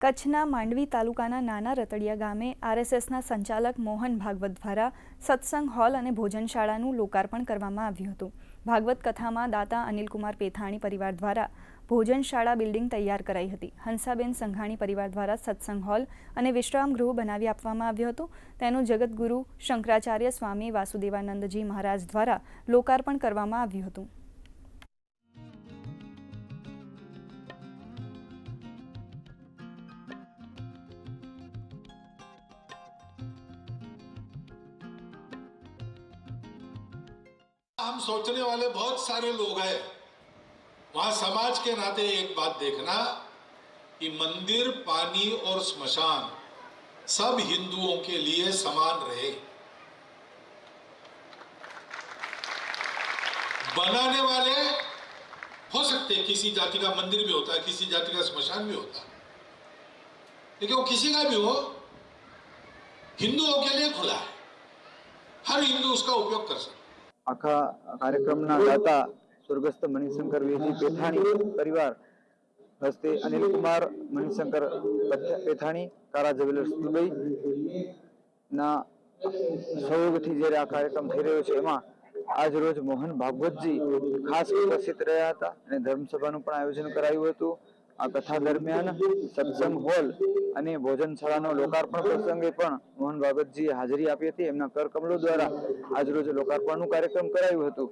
કચ્છના માંડવી તાલુકાના નાના રતડિયા ગામે આરએસએસના સંચાલક મોહન ભાગવત દ્વારા સત્સંગ હોલ અને ભોજનશાળાનું લોકાર્પણ કરવામાં આવ્યું હતું। ભાગવત કથામાં દાતા અનિલકુમાર પેથાણી પરિવાર દ્વારા ભોજનશાળા બિલ્ડિંગ તૈયાર કરાઈ હતી। હંસાબેન સંઘાણી પરિવાર દ્વારા સત્સંગ હોલ અને વિશ્રામ ગૃહ બનાવી આપવામાં આવ્યું હતું। તેનું જગતગુરુ શંકરાચાર્ય સ્વામી વાસુદેવાનંદજી મહારાજ દ્વારા લોકાર્પણ કરવામાં આવ્યું હતું। हम सोचने वाले बहुत सारे लोग हैं। वहां समाज के नाते एक बात देखना कि मंदिर, पानी और स्मशान सब हिंदुओं के लिए समान रहे। बनाने वाले हो सकते किसी जाति का मंदिर भी होता है, किसी जाति का स्मशान भी होता है, लेकिन वो किसी का भी हो, हिंदुओं के लिए खुला है। हर हिंदू उसका उपयोग कर सकता है। आखा कार्यक्रमना दाता स्वर्गस्थ मणिशंकर वीरजी पेथाणी परिवार हस्ते अनिल कुमार मणिशंकर पेथाणी कारा ज्वेलर्स दुबई ना सहयोगथी જ્યારે આ કાર્યક્રમ થઈ રહ્યો છે એમાં આજ રોજ મોહન ભાગવતજી ખાસ ઉપસ્થિત રહ્યા હતા અને ધર્મસભાનું પણ આયોજન કરાયું હતું। આ કથા દરમિયાન સત્સંગ હોલ અને ભોજનશાળાનો લોકાર્પણ પ્રસંગે પણ મોહન ભાગવતજીએ હાજરી આપી હતી। એમના કરકમલો દ્વારા આજ રોજ લોકાર્પણનું કાર્યક્રમ કરાયું હતું।